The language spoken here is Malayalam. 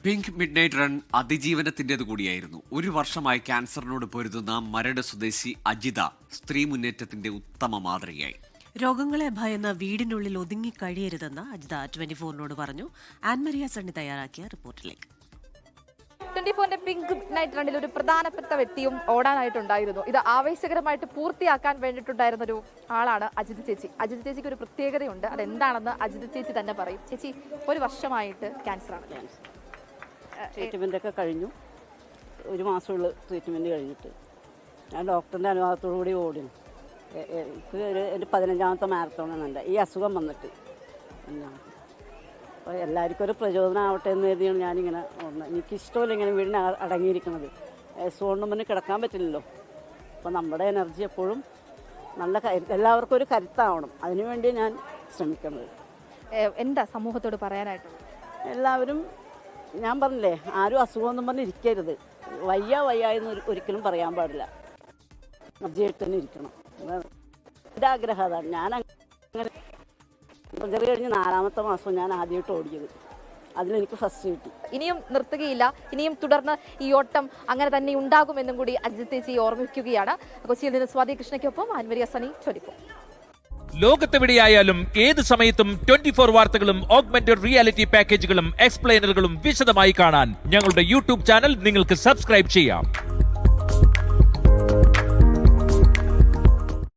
പിങ്ക് മിഡ് നൈറ്റ് റൺ അതിജീവനത്തിൻ്റെത് കൂടിയായിരുന്നു. ഒരു വർഷമായി ക്യാൻസറിനോട് പൊരുതുന്ന മരട് സ്വദേശി അജിത സ്ത്രീ മുന്നേറ്റത്തിന്റെ ഉത്തമ മാതൃകയായി. രോഗങ്ങളെ ഭയന്ന് വീടിനുള്ളിൽ ഒതുങ്ങിക്കഴിയരുതെന്ന് അജിത 24-നോട് പറഞ്ഞു. ആൻമരിയ സണ്ണി തയ്യാറാക്കിയ റിപ്പോർട്ടിലേക്ക്. 24-ന്റെ പിങ്ക് നൈറ്റ് റണ്ണിൽ ഒരു പ്രധാനപ്പെട്ട വ്യക്തിയും ഓടാനായിട്ടുണ്ടായിരുന്നു. ഇത് ആവേശകരമായിട്ട് പൂർത്തിയാക്കാൻ വേണ്ടിയിട്ടുണ്ടായിരുന്ന ഒരു ആളാണ് അജിത് ചേച്ചി. അജിത് ചേച്ചിക്ക് ഒരു പ്രത്യേകതയുണ്ട്. അതെന്താണെന്ന് അജിത് ചേച്ചി തന്നെ പറയും. ചേച്ചി, ഒരു വർഷമായിട്ട് ക്യാൻസറാണ്. ട്രീറ്റ്മെൻ്റ് ഒക്കെ കഴിഞ്ഞു. ഒരു മാസമുള്ള ട്രീറ്റ്മെൻറ്റ് കഴിഞ്ഞിട്ട് ഞാൻ ഡോക്ടറിൻ്റെ അനുവാദത്തോടു കൂടി ഓടുന്നു. എൻ്റെ 15ാമത്തെ മാരത്തോണാണ് എൻ്റെ ഈ അസുഖം വന്നിട്ട്. അപ്പോൾ എല്ലാവർക്കും ഒരു പ്രചോദനമാവട്ടെ എന്ന് കരുതിയാണ് ഞാനിങ്ങനെ ഓടുന്നത്. എനിക്കിഷ്ടമല്ല ഇങ്ങനെ വീടിന് അടങ്ങിയിരിക്കുന്നത്. സുഖം മുന്നിൽ കിടക്കാൻ പറ്റില്ലല്ലോ. അപ്പോൾ നമ്മുടെ എനർജി എപ്പോഴും നല്ല എല്ലാവർക്കും ഒരു കരുത്താവണം. അതിനുവേണ്ടി ഞാൻ ശ്രമിക്കുന്നത്. എന്താ സമൂഹത്തോട് പറയാനായിട്ട്? എല്ലാവരും, ഞാൻ പറഞ്ഞില്ലേ, ആരും അസുഖമൊന്നും പറഞ്ഞ് ഇരിക്കരുത്. വയ്യ എന്ന് ഒരിക്കലും പറയാൻ പാടില്ല. എനർജിയായിട്ട് തന്നെ ഇരിക്കണം. എൻ്റെ ആഗ്രഹം അതാണ്. ഞാൻ അങ്ങനെ സർജറി കഴിഞ്ഞ് 4ാമത്തെ മാസം ഞാൻ ആദ്യമായിട്ട് ഓടിയത്. അതിലെനിക്ക് ഫസ്റ്റ് കിട്ടി. ഇനിയും നിർത്തുകയില്ല, ഇനിയും തുടർന്ന് ഈ ഓട്ടം അങ്ങനെ തന്നെ ഉണ്ടാകുമെന്നും കൂടി അജിത് ചേച്ചി ഓർമ്മിക്കുകയാണ്. കൊച്ചിയിൽ നിന്ന് സ്വാതി കൃഷ്ണയ്ക്കൊപ്പം ആൻമരിയ സണ്ണി, 24. ലോകത്തെവിടെയായാലും ഏത് സമയത്തും 24 വാർത്തകളും ഓഗ്മെന്റഡ് റിയാലിറ്റി പാക്കേജുകളും എക്സ്പ്ലെയിനറുകളും വിശദമായി കാണാൻ ഞങ്ങളുടെ യൂട്യൂബ് ചാനൽ നിങ്ങൾക്ക് സബ്സ്ക്രൈബ് ചെയ്യാം.